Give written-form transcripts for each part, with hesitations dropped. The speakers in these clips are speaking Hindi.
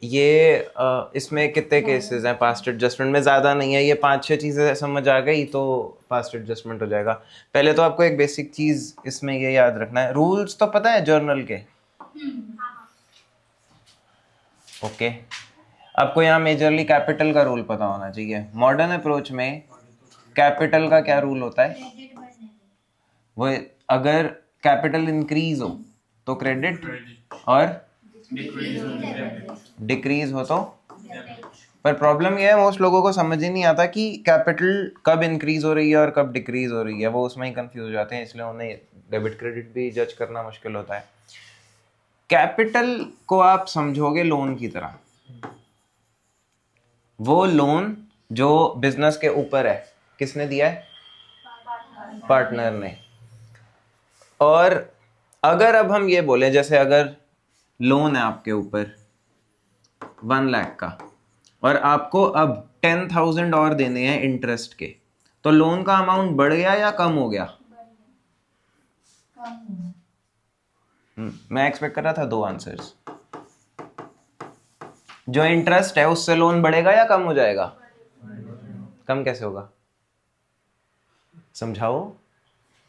ये इसमें कितने केसेस हैं पास्ट एडजस्टमेंट में? ज़्यादा नहीं है, ये 5-6 चीज़ें समझ आ गई तो पास्ट एडजस्टमेंट हो जाएगा। पहले तो आपको एक बेसिक चीज़ इसमें ये याद रखना है, रूल्स तो पता है जर्नल के? ओके, आपको यहाँ मेजरली कैपिटल का रूल पता होना चाहिए। मॉडर्न अप्रोच में कैपिटल का क्या रूल होता है? वो अगर कैपिटल इंक्रीज हो तो क्रेडिट, और डिक्रीज हो तो। पर प्रॉब्लम ये है, मोस्ट लोगों को समझ ही नहीं आता कि कैपिटल कब इंक्रीज हो रही है और कब डिक्रीज हो रही है, वो उसमें ही कंफ्यूज हो जाते हैं, इसलिए उन्हें डेबिट क्रेडिट भी जज करना मुश्किल होता है। कैपिटल को आप समझोगे लोन की तरह, वो लोन जो बिजनेस के ऊपर है, किसने दिया है? पार्टनर ने। और अगर अब हम ये बोले, जैसे अगर लोन है आपके ऊपर 1 लाख का और आपको अब 10,000 और देने हैं इंटरेस्ट के, तो लोन का अमाउंट बढ़ गया या कम हो गया? मैं एक्सपेक्ट कर रहा था 2 आंसर्स। जो इंटरेस्ट है उससे लोन बढ़ेगा या कम हो जाएगा? कम कैसे होगा? समझाओ।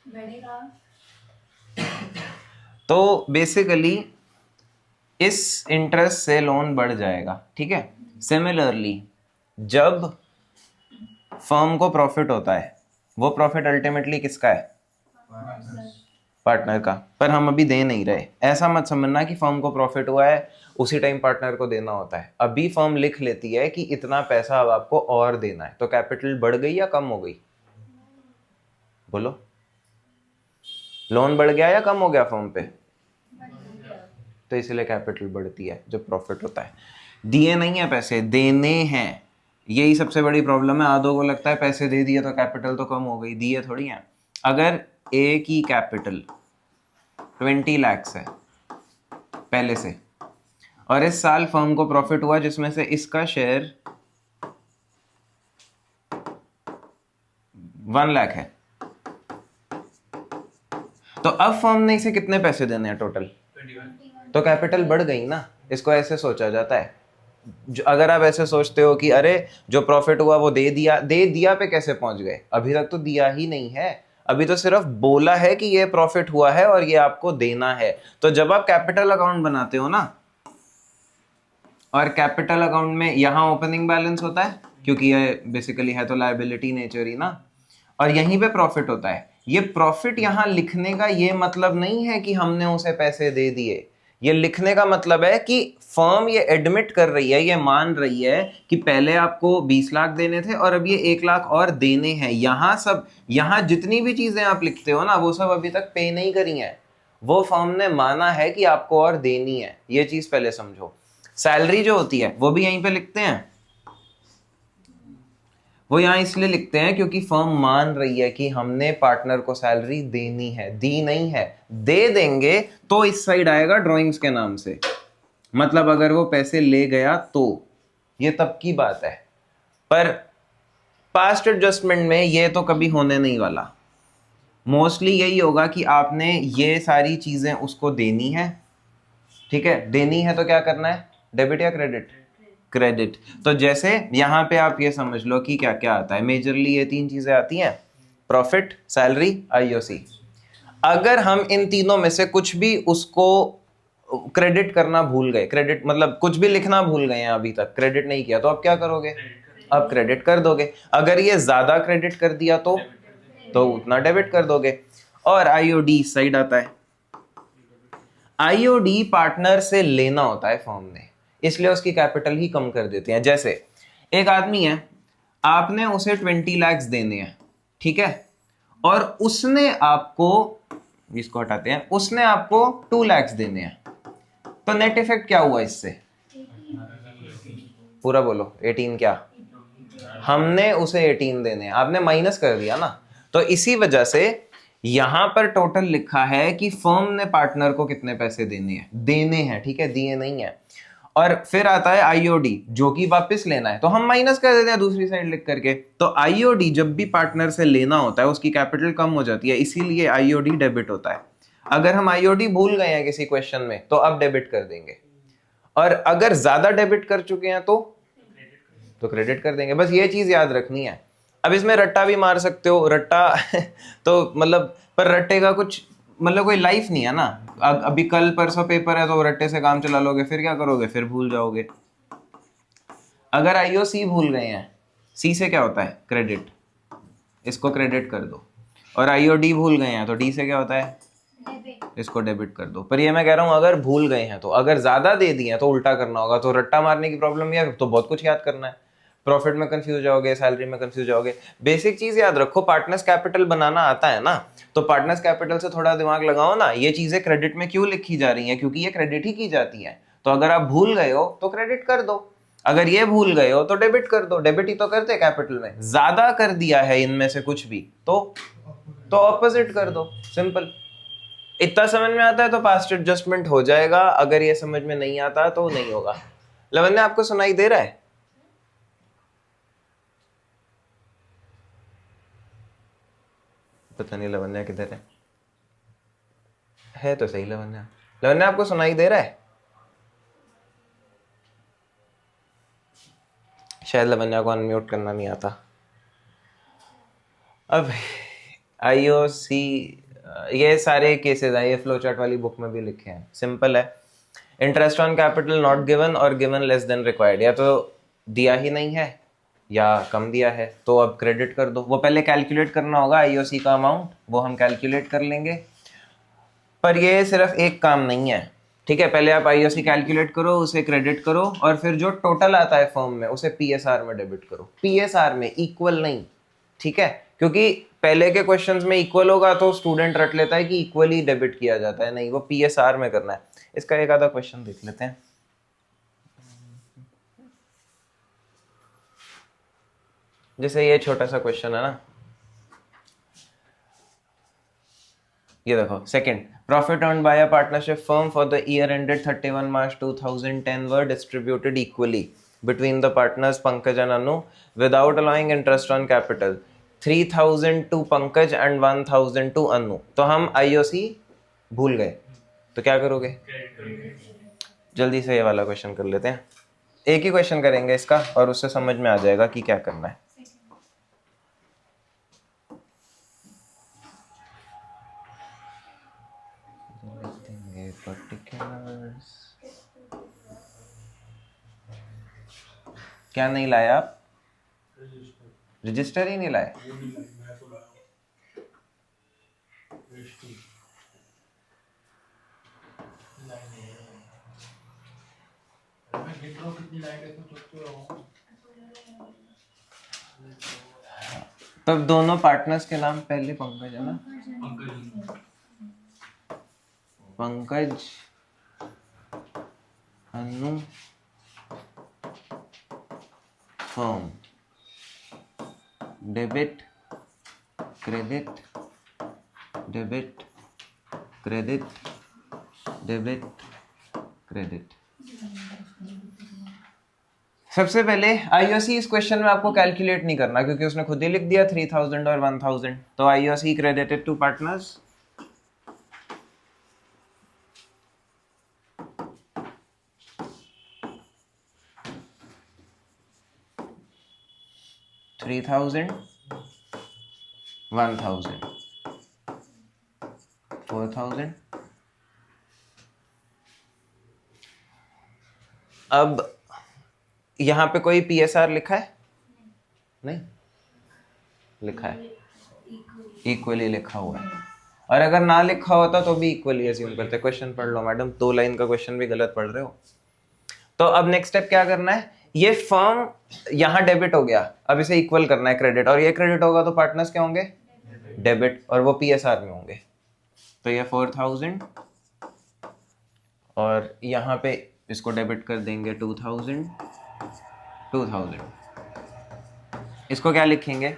बढ़ेगा। तो बेसिकली इस इंटरेस्ट से लोन बढ़ जाएगा, ठीक है। सिमिलरली जब फर्म को प्रॉफिट होता है, वो प्रॉफिट अल्टीमेटली किसका है? पार्टनर का। पर हम अभी दे नहीं रहे, ऐसा मत समझना कि फर्म को प्रॉफिट हुआ है उसी टाइम पार्टनर को देना होता है। अभी फर्म लिख लेती है कि इतना पैसा अब आपको और देना है, तो कैपिटल बढ़ गई या कम हो गई? बोलो, लोन बढ़ गया या कम हो गया फर्म पे? तो इसलिए कैपिटल बढ़ती है जब प्रॉफिट होता है। दिए नहीं है पैसे, देने हैं, यही सबसे बड़ी प्रॉब्लम है। आधों को लगता है पैसे दे दिए तो कैपिटल तो कम हो गई, दिए थोड़ी है। अगर ए की कैपिटल 20 लाख है पहले से, और इस साल फर्म को प्रॉफिट हुआ जिसमें से इसका शेयर 1 लाख है, तो अब फर्म ने इसे कितने पैसे देने हैं टोटल? 21। तो कैपिटल बढ़ गई ना। इसको ऐसे सोचा जाता है। अगर आप ऐसे सोचते हो कि अरे जो प्रॉफिट हुआ वो दे दिया, दे दिया पे कैसे पहुंच गए? अभी तक तो दिया ही नहीं है, अभी तो सिर्फ बोला है कि ये प्रॉफिट हुआ है और ये आपको देना है। तो जब आप कैपिटल अकाउंट बनाते हो ना, और कैपिटल अकाउंट में यहाँ ओपनिंग बैलेंस होता है, क्योंकि ये बेसिकली है तो लायबिलिटी नेचर ही ना, और यहीं पे प्रॉफिट होता है। ये प्रॉफिट यहाँ लिखने का ये मतलब नहीं है कि हमने उसे पैसे दे दिए, ये लिखने का मतलब है कि फर्म ये एडमिट कर रही है, ये मान रही है कि पहले आपको 20 लाख देने थे और अब ये 1 लाख और देने हैं। यहाँ सब, यहाँ जितनी भी चीजें आप लिखते हो ना, वो सब अभी तक पे नहीं करी हैं, वो फर्म ने माना है कि आपको और देनी है। ये चीज पहले समझो। सैलरी जो होती है वो भी यहीं पे लिखते हैं, वो यहाँ इसलिए लिखते हैं क्योंकि फर्म मान रही है कि हमने पार्टनर को सैलरी देनी है, दी नहीं है। दे देंगे तो इस साइड आएगा ड्राइंग्स के नाम से, मतलब अगर वो पैसे ले गया तो ये तब की बात है। पर पास्ट एडजस्टमेंट में ये तो कभी होने नहीं वाला। मोस्टली यही होगा कि आपने ये सारी चीजें उसको देनी है, ठीक है। देनी है तो क्या करना है? डेबिट या क्रेडिट? क्रेडिट। तो जैसे यहाँ पे आप ये समझ लो कि क्या क्या आता है, मेजरली ये 3 चीजें आती हैं, प्रॉफिट, सैलरी, आईओसी। अगर हम इन तीनों में से कुछ भी उसको क्रेडिट करना भूल गए, क्रेडिट मतलब कुछ भी लिखना भूल गए हैं, अभी तक क्रेडिट नहीं किया, तो अब क्या करोगे? अब क्रेडिट कर दोगे। अगर ये ज्यादा क्रेडिट कर दिया तो उतना डेबिट कर दोगे। और आईओडी साइड आता है। आईओडी पार्टनर से लेना होता है फर्म ने, इसलिए उसकी कैपिटल ही कम कर देते हैं। जैसे एक आदमी है, आपने उसे 20 लाख देने हैं, ठीक है, और उसने आपको, इसको हटाते हैं, उसने आपको 2 लाख देने हैं, तो नेट इफेक्ट क्या हुआ इससे? पूरा बोलो, 18 क्या? हमने उसे 18 देने हैं, आपने माइनस कर दिया ना। तो इसी वजह से यहां पर टोटल लिखा है कि फर्म ने पार्टनर को कितने पैसे देने हैं, ठीक है, दिए नहीं है। और फिर आता है आईओडी, जो कि वापस लेना है, तो हम माइनस कर देते हैं दूसरी साइड लिख करके। तो आईओडी जब भी पार्टनर से लेना होता है उसकी कैपिटल कम हो जाती है, इसीलिए आईओडी डेबिट होता है। अगर हम आईओडी भूल गए हैं किसी क्वेश्चन में तो अब डेबिट कर देंगे। और अगर ज्यादा डेबिट कर चुके हैं तो क्रेडिट कर देंगे। बस ये चीज याद रखनी है। अब इसमें रट्टा भी मार सकते हो, रट्टा तो मतलब, पर रट्टे का कुछ मतलब कोई लाइफ नहीं है ना। अभी कल परसों पेपर है तो रट्टे से काम चला लोगे, फिर क्या करोगे, फिर भूल जाओगे। अगर आईओ सी भूल गए हैं, सी से क्या होता है, क्रेडिट, इसको क्रेडिट कर दो। और आईओ डी भूल गए हैं तो डी से क्या होता है, डेबिट। इसको डेबिट कर दो। पर ये मैं कह रहा हूं अगर भूल गए हैं तो, अगर ज्यादा दे दिए हैं तो उल्टा करना होगा। तो रट्टा मारने की प्रॉब्लम है तो बहुत कुछ याद करना है। प्रॉफिट में कंफ्यूज जाओगे, सैलरी में कंफ्यूज जाओगे। बेसिक चीज याद रखो, पार्टनर्स कैपिटल बनाना आता है ना, तो पार्टनर्स कैपिटल से थोड़ा दिमाग लगाओ ना। ये चीजें क्रेडिट में क्यों लिखी जा रही हैं, क्योंकि ये क्रेडिट ही की जाती है। तो अगर आप भूल गए हो तो क्रेडिट कर दो, अगर ये भूल गए हो तो डेबिट कर दो। डेबिट ही तो करते कैपिटल में। ज्यादा कर दिया है इनमें से कुछ भी तो ऑपोजिट कर दो, सिंपल। इतना समझ में आता है तो पास्ट एडजस्टमेंट हो जाएगा, अगर ये समझ में नहीं आता तो नहीं होगा। लवन्या आपको सुनाई दे रहा है? पता नहीं लवन्या किधर है तो सही लवन्या। लवन्या आपको सुनाई दे रहा है? शायद लवन्या को अनम्यूट करना नहीं आता। अब आईओसी, ये सारे केसेस है, ये फ्लो चार्ट वाली बुक में भी लिखे हैं। सिंपल है, interest on capital not given और गिवन लेस देन रिक्वायर्ड, या तो दिया ही नहीं है या कम दिया है, तो अब क्रेडिट कर दो। वो पहले कैलकुलेट करना होगा आईओसी का अमाउंट, वो हम कैलकुलेट कर लेंगे। पर ये सिर्फ एक काम नहीं है, ठीक है। पहले आप आईओसी कैलकुलेट करो, उसे क्रेडिट करो, और फिर जो टोटल आता है फर्म में उसे पीएसआर में डेबिट करो। पीएसआर में, इक्वल नहीं, ठीक है। क्योंकि पहले के क्वेश्चंस में इक्वल होगा तो स्टूडेंट रट लेता है कि इक्वली डेबिट किया जाता है, नहीं, वो पीएसआर में करना है। इसका एक आधा क्वेश्चन देख लेते हैं। जैसे ये छोटा सा क्वेश्चन है ना, ये देखो, second, profit earned by a partnership firm for the year ended 31 March 2010 were distributed equally between the partners Pankaj and Anu without allowing interest on capital, 3000 to Pankaj and 1000 to Anu। तो हम आईओसी भूल गए तो क्या करोगे? जल्दी से ये वाला क्वेश्चन कर लेते हैं। एक ही क्वेश्चन करेंगे इसका और उससे समझ में आ जाएगा कि क्या करना है। Particulars। क्या नहीं लाया आप? रजिस्टर ही नहीं लाए? तब दोनों पार्टनर्स के नाम पहले पंकज है ना, Pankaj, Anu, firm, debit credit, debit credit, debit credit. सबसे पहले आईओसी इस क्वेश्चन में आपको कैलकुलेट नहीं करना, क्योंकि उसने खुद ही लिख दिया 3000 और 1000। तो आईओसी क्रेडिटेड टू पार्टनर्स, $3000, 1000, 4000। अब यहां पे कोई पीएसआर लिखा है? नहीं लिखा है, इक्वली लिखा हुआ है। और अगर ना लिखा होता तो भी इक्वली अज्यूम करते। क्वेश्चन पढ़ लो मैडम, 2 लाइन का क्वेश्चन भी गलत पढ़ रहे हो। तो अब नेक्स्ट स्टेप क्या करना है, ये फर्म यहां डेबिट हो गया, अब इसे इक्वल करना है क्रेडिट, और ये क्रेडिट होगा तो पार्टनर्स क्या होंगे, डेबिट, और वो पीएसआर में होंगे। तो ये 4000 और यहाँ पे इसको डेबिट कर देंगे 2000, 2000। इसको क्या लिखेंगे?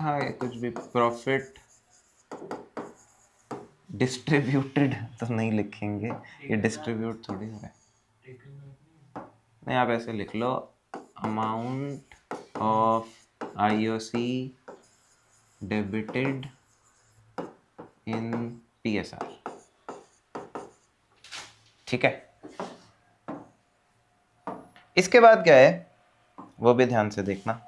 हाँ, ये कुछ भी, प्रॉफिट डिस्ट्रीब्यूटेड तो नहीं लिखेंगे, ये डिस्ट्रीब्यूट थोड़ी हो रहा है। नहीं, आप ऐसे लिख लो, amount of IOC debited in PSR. ठीक है, इसके बाद क्या है वो भी ध्यान से देखना।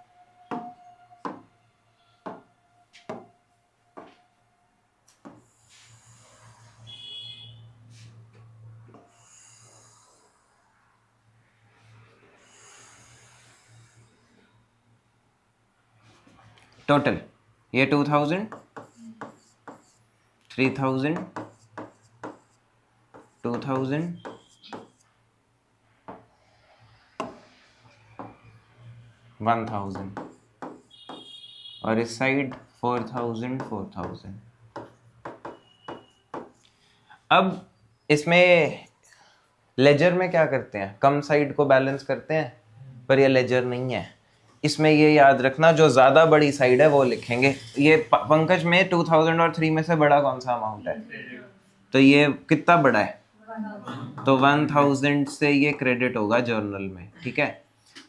टोटल ये 2000, 3000, 2000, 1000 और इस साइड 4000, 4000। अब इसमें लेजर में क्या करते हैं, कम साइड को बैलेंस करते हैं, पर ये लेजर नहीं है। इसमें ये याद रखना जो ज्यादा बड़ी साइड है वो लिखेंगे। ये पंकज में 2000 और 3 में से बड़ा कौन सा अमाउंट है? तो ये कितना बड़ा है? तो 1000 से ये क्रेडिट होगा जर्नल में, ठीक है।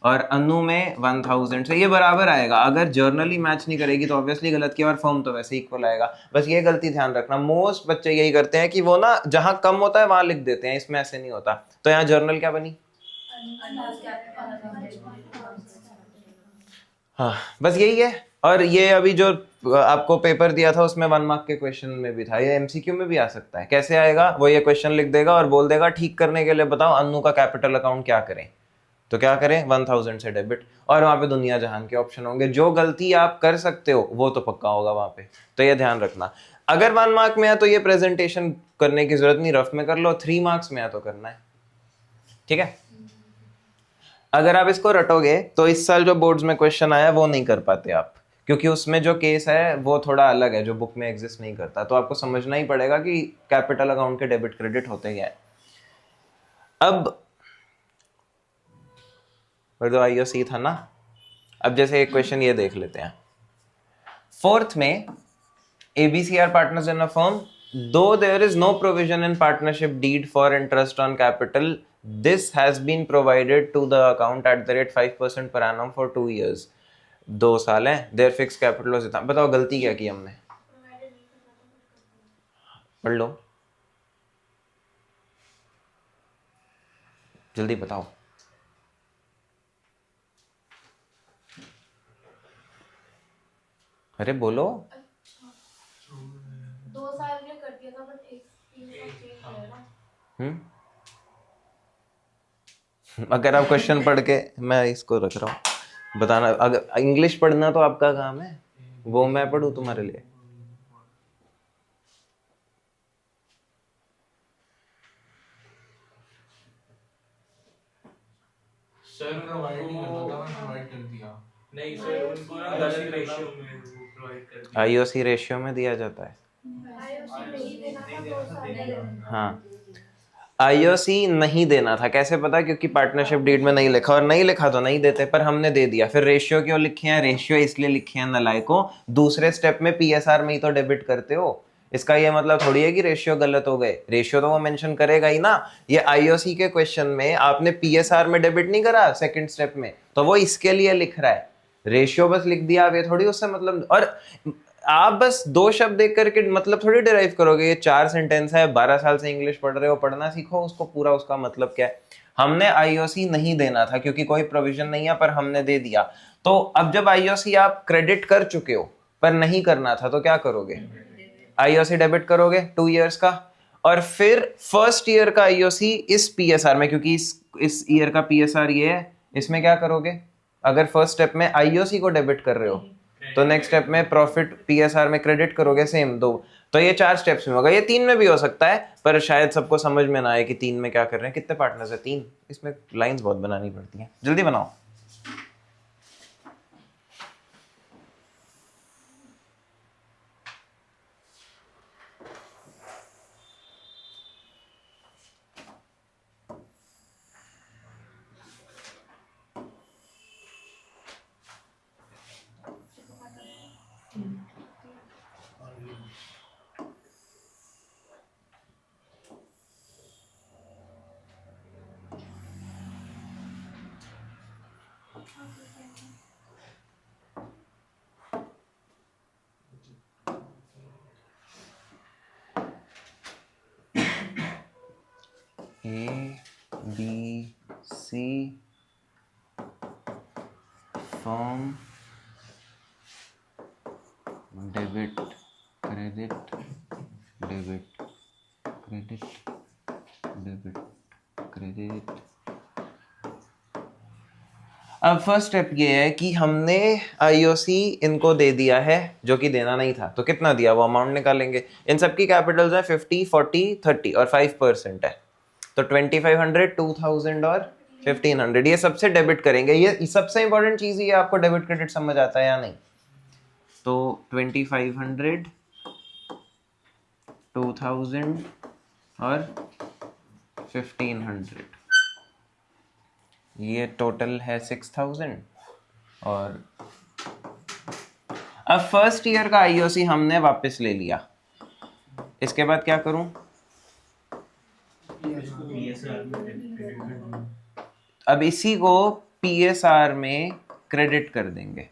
और अनु में 1000 से ये बराबर आएगा। अगर जर्नल ही मैच नहीं करेगी तो ऑब्वियसली गलत किया, और फॉर्म तो वैसे इक्वल आएगा। बस ये गलती ध्यान रखना, मोस्ट बच्चे यही करते हैं कि वो ना जहां कम होता है वहां लिख देते हैं, इसमें ऐसे नहीं होता। तो यहाँ जर्नल क्या बनी? हाँ बस यही है। और ये अभी जो आपको पेपर दिया था उसमें 1 मार्क के क्वेश्चन में भी था, ये एमसीक्यू में भी आ सकता है। कैसे आएगा? वो ये क्वेश्चन लिख देगा और बोल देगा ठीक करने के लिए बताओ अनु का कैपिटल अकाउंट क्या करें। तो क्या करें? 1000 से डेबिट, और वहां पे दुनिया जहान के ऑप्शन होंगे। जो गलती आप कर सकते हो वो तो पक्का होगा वहां पे, तो ये ध्यान रखना। अगर 1 मार्क में है तो ये प्रेजेंटेशन करने की जरूरत नहीं, रफ में कर लो। 3 मार्क्स में है तो करना है, ठीक है। अगर आप इसको रटोगे तो इस साल जो बोर्ड्स में क्वेश्चन आया वो नहीं कर पाते आप, क्योंकि उसमें जो केस है वो थोड़ा अलग है, जो बुक में एग्जिस्ट नहीं करता। तो आपको समझना ही पड़ेगा कि कैपिटल अकाउंट के डेबिट क्रेडिट होते क्या है। अब तो आईओसी था ना। अब जैसे एक क्वेश्चन ये देख लेते हैं। फोर्थ में ABC are partners in a firm, though there is no provision in partnership deed for interest on capital, this has been provided to the account at the rate 5% per annum for 2 years। 2 साल है, their fixed capital was इतना। बताओ गलती क्या की हमने? पढ़ लो जल्दी बताओ। अरे बोलो। 2 साल के लिए कर दिया था, बट एक 3 का चेंज रहेगा। अगर आप क्वेश्चन पढ़ के, मैं इसको रख रहा हूँ बताना। अगर इंग्लिश पढ़ना तो आपका काम है, वो मैं पढ़ूँ तुम्हारे लिए? सर प्रोवाइड नहीं करना था, मैंने प्रोवाइड कर दिया। नहीं सर, उनको ना गलत रेशियो में वो प्रोवाइड कर दिया। आईओसी रेशियो में दिया जाता है। आईओसी नहीं देना था, 2 साल के लिए। हाँ आईओसी नहीं देना था, कैसे पता? क्योंकि पार्टनरशिप डीड में नहीं लिखा, और नहीं लिखा तो नहीं देते, पर हमने दे दिया। फिर रेशियो क्यों लिखे हैं? रेशियो इसलिए लिखे हैं नलायकों, दूसरे स्टेप में पीएसआर में ही तो डेबिट करते हो। इसका ये मतलब थोड़ी है कि रेशियो गलत हो गए, रेशियो तो वो मेंशन करेगा ही ना। ये आईओसी के क्वेश्चन में आपने पीएसआर में डेबिट नहीं करा सेकंड स्टेप में, तो वो इसके लिए लिख रहा है। रेशियो बस लिख दिया आप, ये थोड़ी उससे मतलब। और आप बस 2 शब्द देख करके मतलब थोड़ी डिराइव करोगे। ये 4 सेंटेंस है, 12 साल से इंग्लिश पढ़ रहे हो, पढ़ना सीखो उसको पूरा, उसका मतलब क्या है। हमने आईओसी नहीं देना था क्योंकि कोई प्रोविजन नहीं है, पर हमने दे दिया। तो अब जब आईओसी आप क्रेडिट कर चुके हो पर नहीं करना था, तो क्या करोगे? आईओसी डेबिट करोगे 2 इयर्स का, और फिर फर्स्ट ईयर का आईओसी इस पीएसआर में, क्योंकि इस ईयर का पीएसआर ये है, इसमें क्या करोगे? अगर फर्स्ट स्टेप में आईओसी को डेबिट कर रहे हो तो नेक्स्ट स्टेप में प्रॉफिट पीएसआर में क्रेडिट करोगे, सेम 2। तो ये 4 स्टेप्स में होगा। ये 3 में भी हो सकता है, पर शायद सबको समझ में ना आए कि 3 में क्या कर रहे हैं। कितने पार्टनर्स है? 3। इसमें लाइंस बहुत बनानी पड़ती हैं, जल्दी बनाओ। A B C firm debit credit debit credit debit credit. अब फर्स्ट स्टेप ये है कि हमने आईओसी इनको दे दिया है जो कि देना नहीं था, तो कितना दिया वो अमाउंट निकालेंगे। इन सबकी कैपिटल्स है 50, 40, 30 और 5% है, तो 2500, 2000 और 1500 ये सबसे डेबिट करेंगे। ये सबसे इंपॉर्टेंट चीज ये आपको डेबिट क्रेडिट समझ आता है या नहीं। तो 2500, 2000 और 1500 ये टोटल है 6000। और अब फर्स्ट ईयर का आईओसी हमने वापस ले लिया, इसके बाद क्या करूं? अब इसी को पीएसआर में क्रेडिट कर देंगे।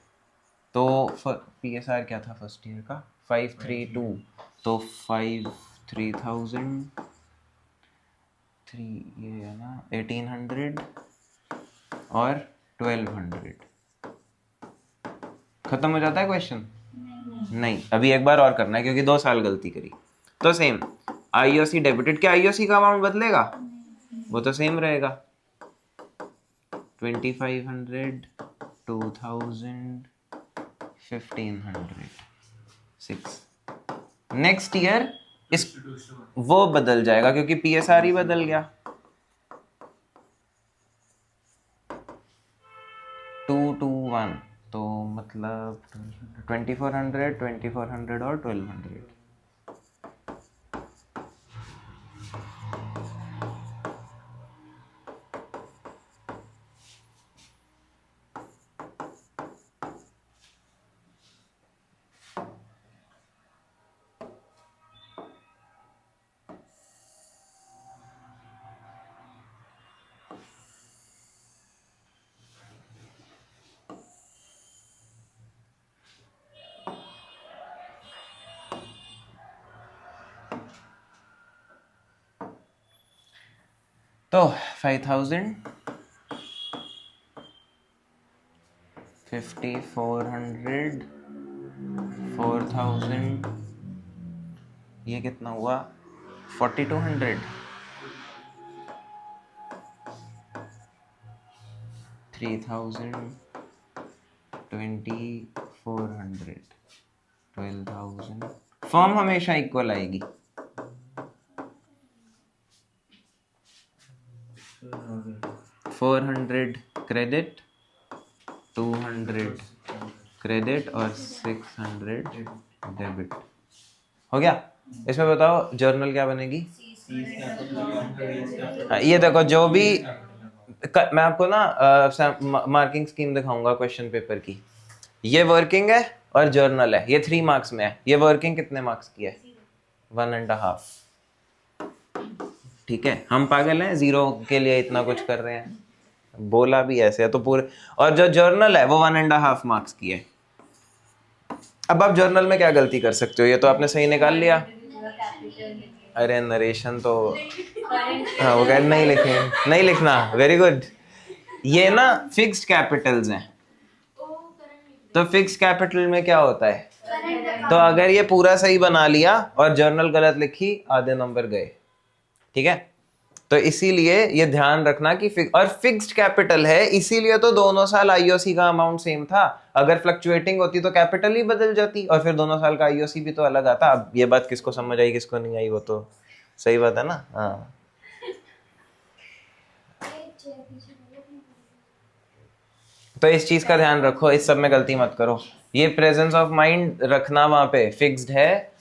तो पीएसआर क्या था फर्स्ट ईयर का? 532, तो 3000 3 ये है ना 1800 और 1200 खत्म हो जाता है क्वेश्चन? नहीं, अभी एक बार और करना है क्योंकि 2 साल गलती करी। तो सेम आईओसी डेबिटेड, क्या आईओसी का अमाउंट बदलेगा? वो तो सेम रहेगा, 2500, 2000, 1500 6। नेक्स्ट ईयर इस वो बदल जाएगा क्योंकि पीएसआर ही बदल गया। 221, तो मतलब 2400, 2400 और 1200। तो 5000, 5400, 4000, ये कितना हुआ? 4200, 3000, 2400, 12000। फॉर्म हमेशा इक्वल आएगी। 400 क्रेडिट, 200 क्रेडिट और 600 डेबिट। हो गया? इसमें बताओ जर्नल क्या बनेगी? ये देखो जो भी मैं आपको ना मार्किंग स्कीम दिखाऊंगा क्वेश्चन पेपर की। ये वर्किंग है और जर्नल है, ये 3 मार्क्स में है। ये वर्किंग कितने मार्क्स की है? 1.5। ठीक है, हम पागल हैं 0 के लिए इतना कुछ कर रहे हैं, बोला भी ऐसे है तो पूरे। और जो जर्नल है वो 1.5 मार्क्स की है। अब आप जर्नल में क्या गलती कर सकते हो? ये तो आपने सही निकाल लिया। अरे नरेशन तो हाँ वो कह नहीं लिखे, नहीं लिखना, वेरी गुड। ये ना फिक्स्ड कैपिटल्स हैं, तो फिक्स्ड कैपिटल में क्या होता है? तो अगर ये पूरा सही बना लिया और जर्नल गलत लिखी, आधे नंबर गए। ठीक है, तो इसीलिए ये ध्यान रखना कि और फिक्स्ड कैपिटल है, इसीलिए तो दोनों साल आईओसी का अमाउंट सेम था। अगर फ्लक्चुएटिंग होती तो कैपिटल ही बदल जाती और फिर दोनों साल का आईओसी भी तो अलग आता। अब ये बात किसको समझ आई किसको नहीं आई वो तो सही बात है ना। हाँ, तो इस चीज का ध्यान रखो, इस सब में गलती मत करो। ये प्रेजेंस ऑफ माइंड रखना, वहां पे फिक्स्ड है।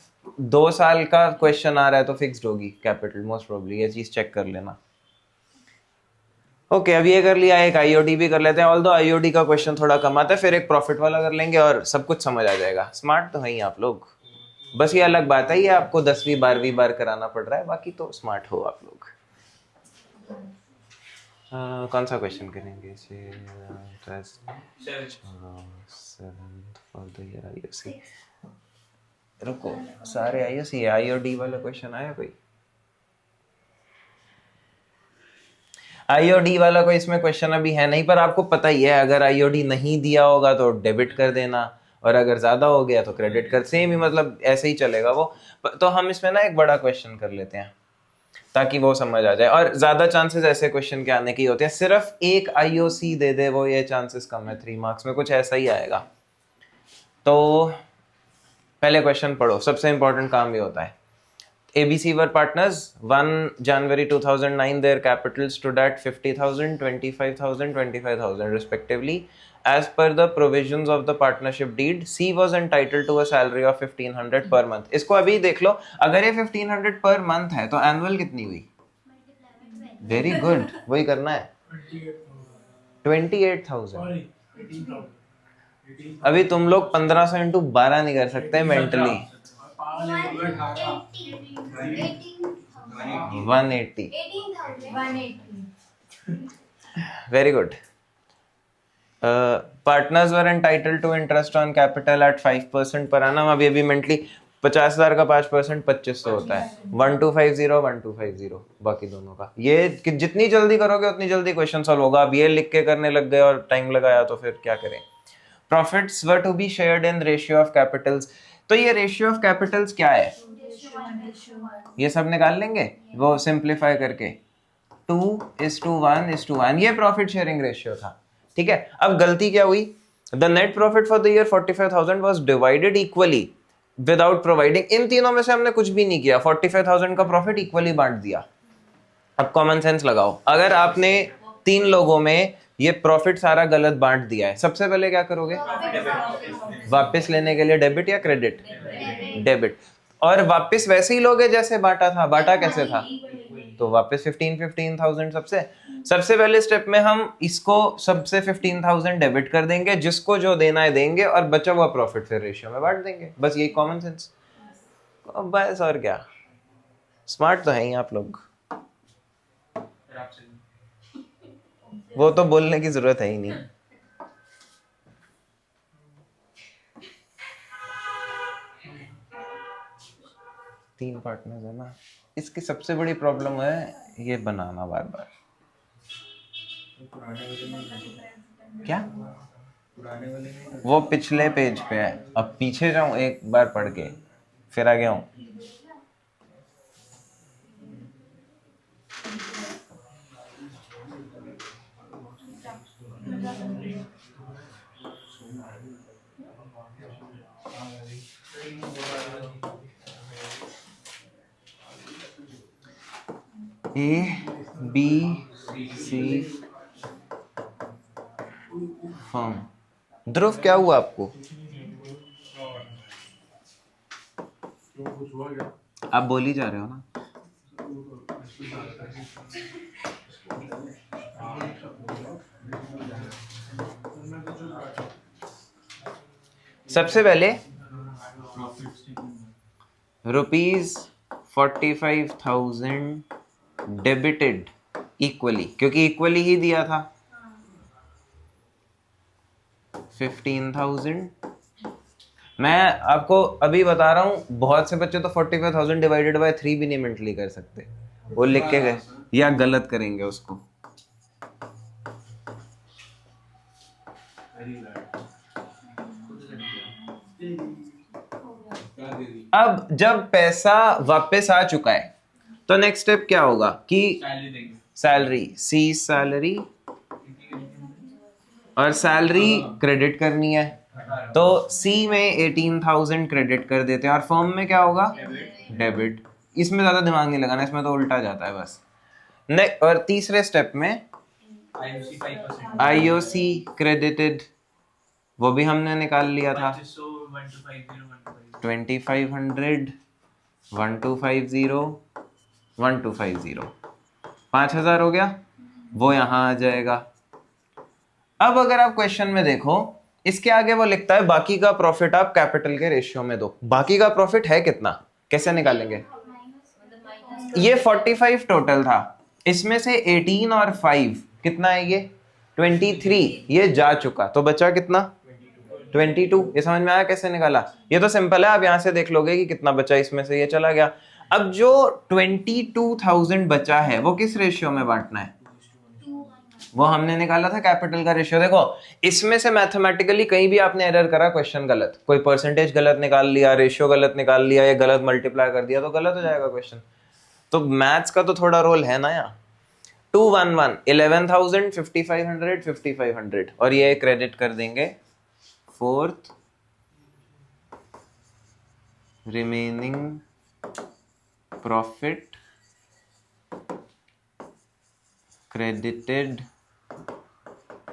2 साल का क्वेश्चन आ रहा है तो फिक्स्ड होगी कैपिटल मोस्ट प्रोबेबली, ये चीज चेक कर लेना। ओके, अब ये कर लिया, एक आईओडी भी कर लेते हैं। ऑल्दो आईओडी का क्वेश्चन थोड़ा कम आता है, फिर एक प्रॉफिट वाला कर लेंगे और सब कुछ समझ आ जाएगा। स्मार्ट तो है ही आप लोग, बस ये अलग बात है ये आपको 10वीं 12वीं बार कराना पड़ रहा है, बाकी तो स्मार्ट हो आप लोग। कौन सा क्वेश्चन करेंगे? For the year IOC. रुको, सारे आईओसी आईओडी वाला क्वेश्चन आया कोई? आईओडी वाला कोई इसमें क्वेश्चन अभी है नहीं, पर आपको पता ही है अगर आईओडी नहीं दिया होगा तो डेबिट कर देना, और अगर ज्यादा हो गया तो क्रेडिट कर, सेम ही मतलब ऐसे ही चलेगा वो। तो हम इसमें ना एक बड़ा क्वेश्चन कर लेते हैं ताकि वो समझ आ जाए, और ज्यादा चांसेस ऐसे क्वेश्चन के आने के होते हैं। सिर्फ एक आईओसी दे दे वो, ये चांसेस कम है, 3 मार्क्स में कुछ ऐसा ही आएगा। तो पहले क्वेश्चन पढ़ो, सबसे इंपॉर्टेंट काम ये होता है। ABC were partners 1 January 2009. Their capital stood at 50,000, 25,000, 25,000 respectively. As per the provisions of the partnership deed, C was entitled to a salary of 1,500 per month. इसको अभी देख लो, अगर ये 1,500 per month है तो एनुअल कितनी हुई? वेरी गुड, वही करना है, 28,000। अभी तुम लोग 1500 इंटू 12 नहीं कर सकते mentally. 180। Very good. Partners were entitled to interest on capital at 5% per annum। अभी अभी मेंटली 50,000 का 5% 2500 होता है। 1250 1250 बाकी दोनों का। ये कि जितनी जल्दी करोगे उतनी जल्दी क्वेश्चन सॉल्व होगा। अब ये लिख के करने लग गए और टाइम लगाया तो फिर क्या करें। Profits were to be shared in ratio of capitals. तो ये रेशियो ऑफ कैपिटल्स क्या है, ये सब निकाल लेंगे वो सिंप्लीफाई करके। 2:1:1 ये प्रॉफिट शेयरिंग रेशियो था, ठीक है। अब गलती क्या हुई, the net profit for the year 45,000 was divided equally without providing. इन तीनों में से हमने कुछ भी नहीं किया, 45,000 का प्रॉफिट इक्वली बांट दिया। अब कॉमन सेंस लगाओ, अगर आपने 3 लोगों में ये प्रॉफिट सारा गलत बांट दिया है, सबसे पहले क्या करोगे, वापस लेने के लिए डेबिट या क्रेडिट, डेबिट। और वापस वैसे ही लोगे जैसे बांटा था, बांटा कैसे था, तो वापस 15,000 सबसे पहले स्टेप में हम इसको सबसे 15,000 डेबिट कर देंगे, जिसको जो देना है देंगे, और बचा हुआ प्रॉफिट फिर रेशियो में बांट देंगे। बस यही कॉमन सेंस, बस और क्या। स्मार्ट तो है ही आप लोग, वो तो बोलने की जरूरत है ही नहीं। तीन पार्टनर्स है ना, इसकी सबसे बड़ी प्रॉब्लम है ये बनाना बार बार। क्या वो पिछले पेज पे है, अब पीछे जाऊं एक बार पढ़ के फिर आ गया हूं। ABC form. ध्रुव क्या हुआ आपको, आप बोल ही जा रहे हो ना। सबसे पहले ₹45,000 डेबिटेड इक्वली, क्योंकि इक्वली ही दिया था। 15,000। मैं आपको अभी बता रहा हूं, बहुत से बच्चे तो 45,000 डिवाइडेड बाय 3 भी नहीं मेंटली कर सकते, वो लिख के गए या गलत करेंगे उसको। अब जब पैसा वापस आ चुका है तो नेक्स्ट स्टेप क्या होगा कि सैलरी, सी सैलरी, और सैलरी क्रेडिट करनी है तो सी में 18,000 क्रेडिट कर देते हैं, और फर्म में क्या होगा, डेबिट। इसमें ज्यादा दिमाग नहीं लगाना, इसमें तो उल्टा जाता है बस। नेक्स्ट और तीसरे स्टेप में आईओसी क्रेडिटेड, वो भी हमने निकाल लिया था। 2,500 1250 1250 5,000 हो गया, वो यहां आ जाएगा। अब अगर आप क्वेश्चन में देखो, इसके आगे वो लिखता है बाकी का प्रॉफिट आप कैपिटल के रेशियो में दो। बाकी का प्रॉफिट है कितना, कैसे निकालेंगे, ये 45 टोटल था, इसमें से 18 और 5 कितना है, ये 23, ये जा चुका, तो बचा कितना, 22। ये समझ में आया कैसे निकाला, ये तो सिंपल है, आप यहां से देख लोगे कि कितना बचा, इसमें से ये चला गया। अब जो 22,000 बचा है वो किस रेशियो में बांटना है, वो हमने निकाला था कैपिटल का रेशियो। देखो इसमें से मैथमेटिकली कहीं भी आपने एरर करा, क्वेश्चन गलत, कोई परसेंटेज गलत निकाल लिया, रेशियो गलत निकाल लिया या गलत मल्टीप्लाई कर दिया तो गलत हो जाएगा क्वेश्चन। तो मैथ्स का तो थोड़ा रोल है ना यहाँ। 211 11,000 5,500 5,500 और ये क्रेडिट कर देंगे fourth remaining profit credited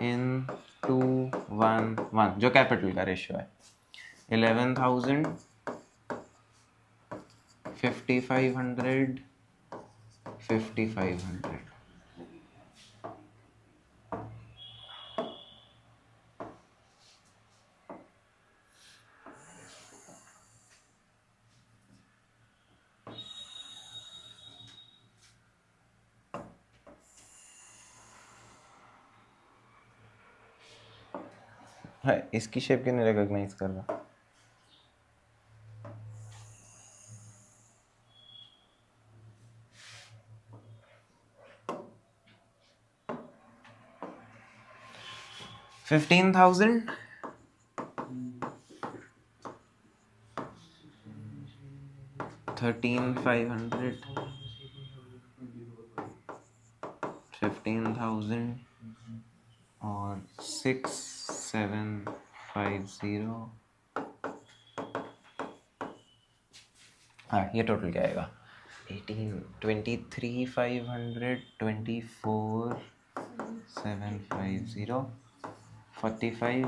in 211 जो कैपिटल का रेशियो है। 11,000 5,500 5,500 है। इसकी शेप क्यों नहीं रिकॉग्नाइज कर रहा? $15,000 13,500 15,000 और 6,750। हाँ ये टोटल क्या आएगा? 18 23,500 24,750 45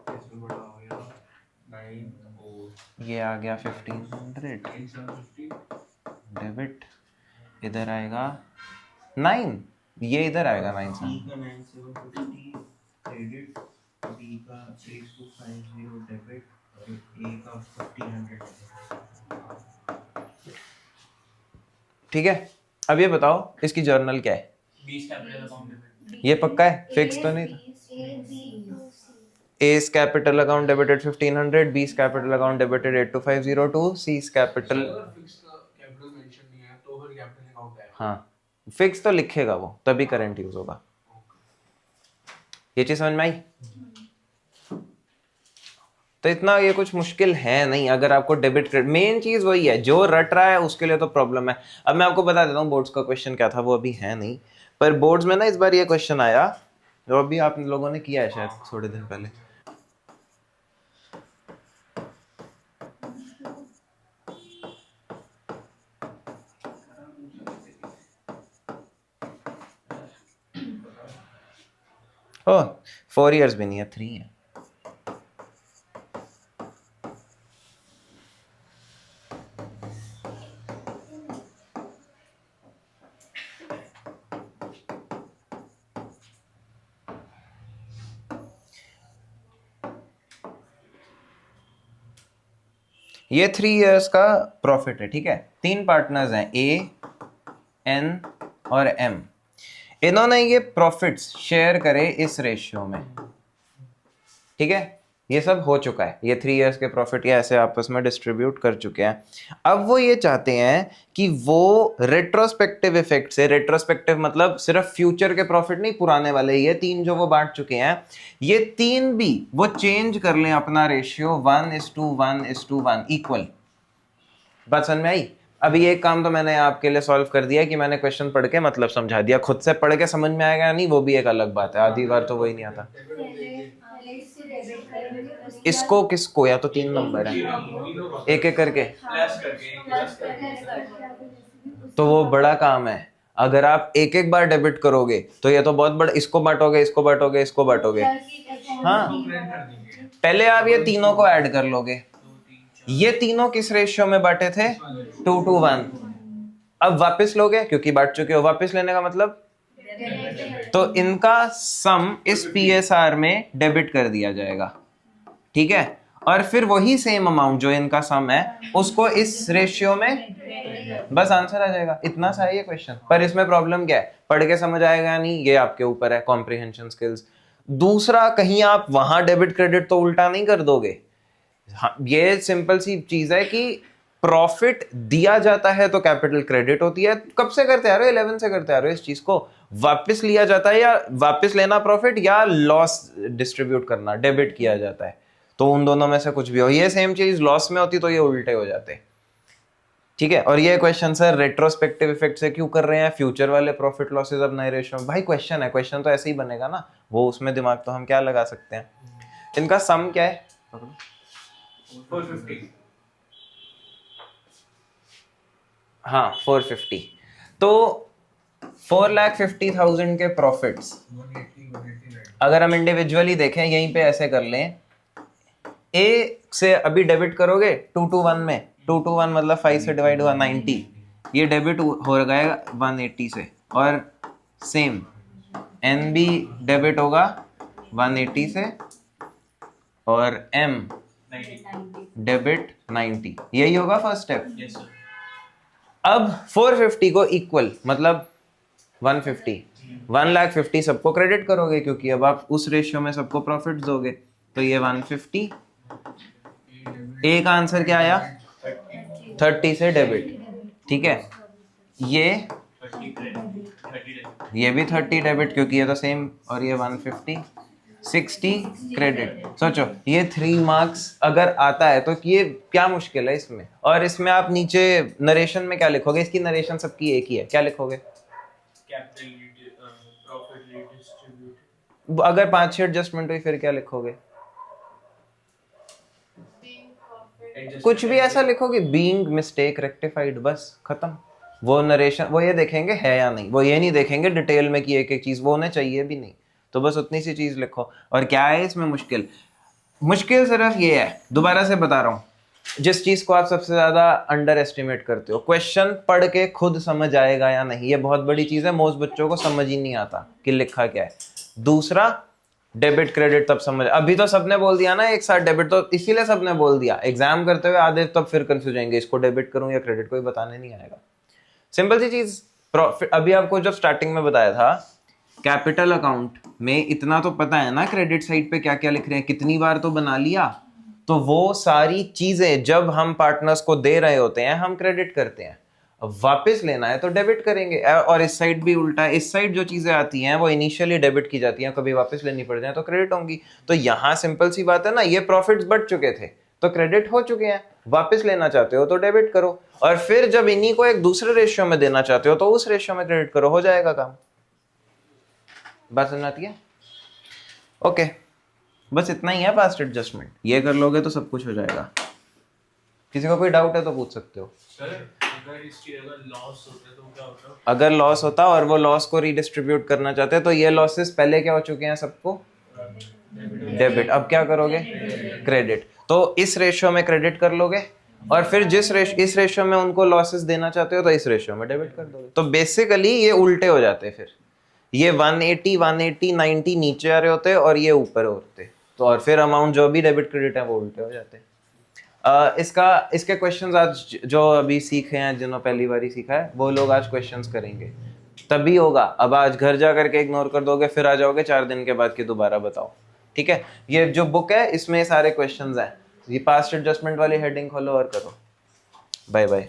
इसमें बड़ा हो गया 9 और ये आ गया 1,500 डेबिट, इधर आएगा 9, ये इधर आएगा 9 से। B का 9,750 क्रेडिट, B का 6,250 डेबिट और A का 1,500 ठीक है, अब ये बताओ इसकी जर्नल क्या है? 20 कैपिटल अकाउंट डेबिट। ये पक्का है, फिक्स तो नहीं था? A's capital account debited 1,500, B's capital account debited 8,250, C's capital अगर फिक्स कैपिटल मेंशन नहीं है तो फिर कैपिटल अकाउंट है। हाँ फिक्स तो लिखेगा वो, तभी करंट यूज होगा। ये चीज समझ में आई? तो इतना ये कुछ मुश्किल है नहीं अगर आपको डेबिट क्रेडिट, मेन चीज वही है, जो रट रहा है उसके लिए तो प्रॉब्लम है। अब मैं आपको बता देता हूँ बोर्ड्स का क्वेश्चन क्या था, वो अभी है नहीं, पर बोर्ड्स में ना इस बार ये क्वेश्चन आया जो अभी आप लोगों ने किया है शायद थोड़े दिन पहले। ओ 4 इयर्स भी नहीं है, 3 है। ये 3 इयर्स का प्रॉफिट है, ठीक है। 3 पार्टनर्स हैं ए, एन और एम। इन्होंने ये प्रॉफिट्स शेयर करे इस रेशियो में, ठीक है। ये सब हो चुका है, ये 3 इयर्स के प्रॉफिट ये ऐसे आपस में डिस्ट्रीब्यूट कर चुके हैं। अब वो ये चाहते हैं कि वो रेट्रोस्पेक्टिव इफेक्ट से, रेट्रोस्पेक्टिव मतलब सिर्फ फ्यूचर के प्रॉफिट नहीं, पुराने वाले ये 3 जो वो बांट चुके हैं, ये 3 भी वो चेंज कर लें अपना रेशियो 1:1:1 इक्वल। बात समझ में आई? अभी एक काम तो मैंने आपके लिए सॉल्व कर दिया कि मैंने क्वेश्चन पढ़ के मतलब समझा दिया, खुद से पढ़ के समझ में आएगा या नहीं वो भी एक अलग बात है, आधी बार तो वही नहीं आता। इसको किसको, या तो 3 नंबर है, एक एक करके, प्लस करके तो वो बड़ा काम है। अगर आप एक एक बार डेबिट करोगे तो ये तो बहुत बड़ा, इसको बांटोगे इसको बांटोगे इसको बांटोगे, हाँ पहले आप ये तीनों को ऐड कर लोगे। ये तीनों किस रेशियो में बांटे थे? 2:1। अब वापस लोगे क्योंकि बांट चुके हो, वापस लेने का मतलब, तो इनका सम इस पीएसआर में डेबिट कर दिया जाएगा, ठीक है। और फिर वही सेम अमाउंट जो इनका सम है उसको इस रेशियो में, बस आंसर आ जाएगा। इतना सा है ये क्वेश्चन, पर इसमें प्रॉब्लम क्या है, पढ़ के समझ आएगा या नहीं ये आपके ऊपर है, कॉम्प्रिहेंशन स्किल्स। दूसरा, कहीं आप वहां डेबिट क्रेडिट तो उल्टा नहीं कर दोगे। हाँ, ये सिंपल सी चीज है कि प्रॉफिट दिया जाता है तो कैपिटल क्रेडिट होती है। कब से करते आ रहे हो? 11 से करते आ रहे हो इस चीज को। वापस लिया जाता है या वापस लेना प्रॉफिट, या लॉस डिस्ट्रीब्यूट करना डेबिट किया जाता है। तो उन दोनों में से कुछ भी हो। ये सेम चीज लॉस में होती तो ये उल्टे हो जाते। ठीक है। और ये क्वेश्चन सर रेट्रोस्पेक्टिव इफेक्ट से क्यों कर रहे हैं? फ्यूचर वाले प्रॉफिट लॉसेस अब नए रेशियो में। भाई क्वेश्चन है, क्वेश्चन तो ऐसे ही बनेगा ना, वो उसमें दिमाग तो हम क्या लगा सकते हैं। इनका सम क्या है? 450। हाँ 450। तो 4,50,000 के प्रॉफिट्स 180 अगर हम इंडिविजुअली देखें, यहीं पे ऐसे कर लें, ए से अभी डेबिट करोगे 221 में, 221 मतलब 5 से डिवाइड हुआ 90, ये डेबिट हो गएगा 180 से। और सेम एन भी डेबिट होगा 180 से, और एम 90। डेबिट 90। यही होगा फर्स्ट स्टेप। Yes sir. अब 450 को इक्वल मतलब 150, 1,50,000 सबको क्रेडिट करोगे क्योंकि अब आप उस रेशियो में सबको प्रॉफिट दोगे। तो ये 150, ए का आंसर क्या आया? 30 से डेबिट। ठीक है। ये 30 क्रेडिट। ये भी 30 डेबिट क्योंकि ये तो सेम, और ये 150, 60 क्रेडिट। सोचो ये 3 मार्क्स अगर आता है तो ये क्या मुश्किल है इसमें। और इसमें आप नीचे नरेशन में क्या लिखोगे? इसकी नरेशन सबकी एक ही है, क्या लिखोगे? Capital profit redistribute. अगर 5-6 एडजस्टमेंट हुई फिर क्या लिखोगे? कुछ भी ऐसा लिखोगे, बीइंग मिस्टेक रेक्टिफाइड, बस खत्म। वो नरेशन वो ये देखेंगे है या नहीं, वो ये नहीं देखेंगे डिटेल में कि एक एक चीज, वो उन्हें चाहिए भी नहीं। तो बस उतनी सी चीज लिखो। और क्या है इसमें मुश्किल? मुश्किल सिर्फ ये है, दोबारा से बता रहा हूँ, जिस चीज को आप सबसे ज्यादा अंडर एस्टिमेट करते हो, क्वेश्चन पढ़ के खुद समझ आएगा या नहीं, ये बहुत बड़ी चीज है। मोस्ट बच्चों को समझ ही नहीं आता कि लिखा क्या है। दूसरा, डेबिट क्रेडिट तब समझ, अभी तो सबने बोल दिया ना एक साथ डेबिट, तो इसीलिए सबने बोल दिया। एग्जाम करते हुए आधे तब फिर कंफ्यूज होंगे, इसको डेबिट करूं या क्रेडिट, कोई बताने नहीं आएगा। सिंपल सी चीज, प्रॉफिट अभी आपको जब स्टार्टिंग में बताया था, कैपिटल अकाउंट में इतना तो पता है ना क्रेडिट साइड पे क्या क्या लिख रहे हैं, कितनी बार तो बना लिया। तो वो सारी चीजें जब हम पार्टनर्स को दे रहे होते हैं हम क्रेडिट करते हैं, अब वापस लेना है तो डेबिट करेंगे। और इस साइड भी उल्टा है, इस साइड जो चीजें आती हैं वो इनिशियली डेबिट की जाती हैं, कभी वापस लेनी पड़ जाए तो क्रेडिट होंगी। तो यहाँ सिंपल सी बात है ना, ये प्रॉफिट्स बढ़ चुके थे तो क्रेडिट हो चुके हैं, वापस लेना चाहते हो तो डेबिट करो, और फिर जब इन्हीं को एक दूसरे रेशियो में देना चाहते हो तो उस रेशियो में क्रेडिट करो, हो जाएगा काम। बात समझ आती है? ओके, बस इतना ही है पास्ट एडजस्टमेंट, ये कर लोगे तो सब कुछ हो जाएगा। किसी को कोई डाउट है तो पूछ सकते हो। सर अगर इसकी अगर लॉस होता है तो क्या होता है? अगर लॉस होता और वो लॉस को रीडिस्ट्रीब्यूट करना चाहते हैं तो ये लॉसेस पहले क्या हो चुके हैं सबको? डेबिट। अब क्या करोगे? क्रेडिट। तो इस रेशियो में क्रेडिट कर लोगे, और फिर इस रेशियो में उनको लॉसेस देना चाहते हो तो इस रेशियो में डेबिट कर दोगे। तो बेसिकली ये उल्टे हो जाते हैं, फिर ये 180 180 90 नीचे आ रहे होते हैं और ये ऊपर होते, तो और फिर अमाउंट जो भी डेबिट क्रेडिट है वो उल्टे हो जाते हैं। इसके क्वेश्चंस आज जो अभी सीखे हैं, जिन्होंने पहली बार ही सीखा है वो लोग आज क्वेश्चंस करेंगे, तभी होगा। अब आज घर जा करके इग्नोर कर दोगे, फिर आ जाओगे 4 दिन के बाद कि दोबारा बताओ। ठीक है, ये जो बुक है इसमें सारे क्वेश्चंस हैं। ये पास्ट एडजस्टमेंट वाली हेडिंग खोलो और करो। Bye bye.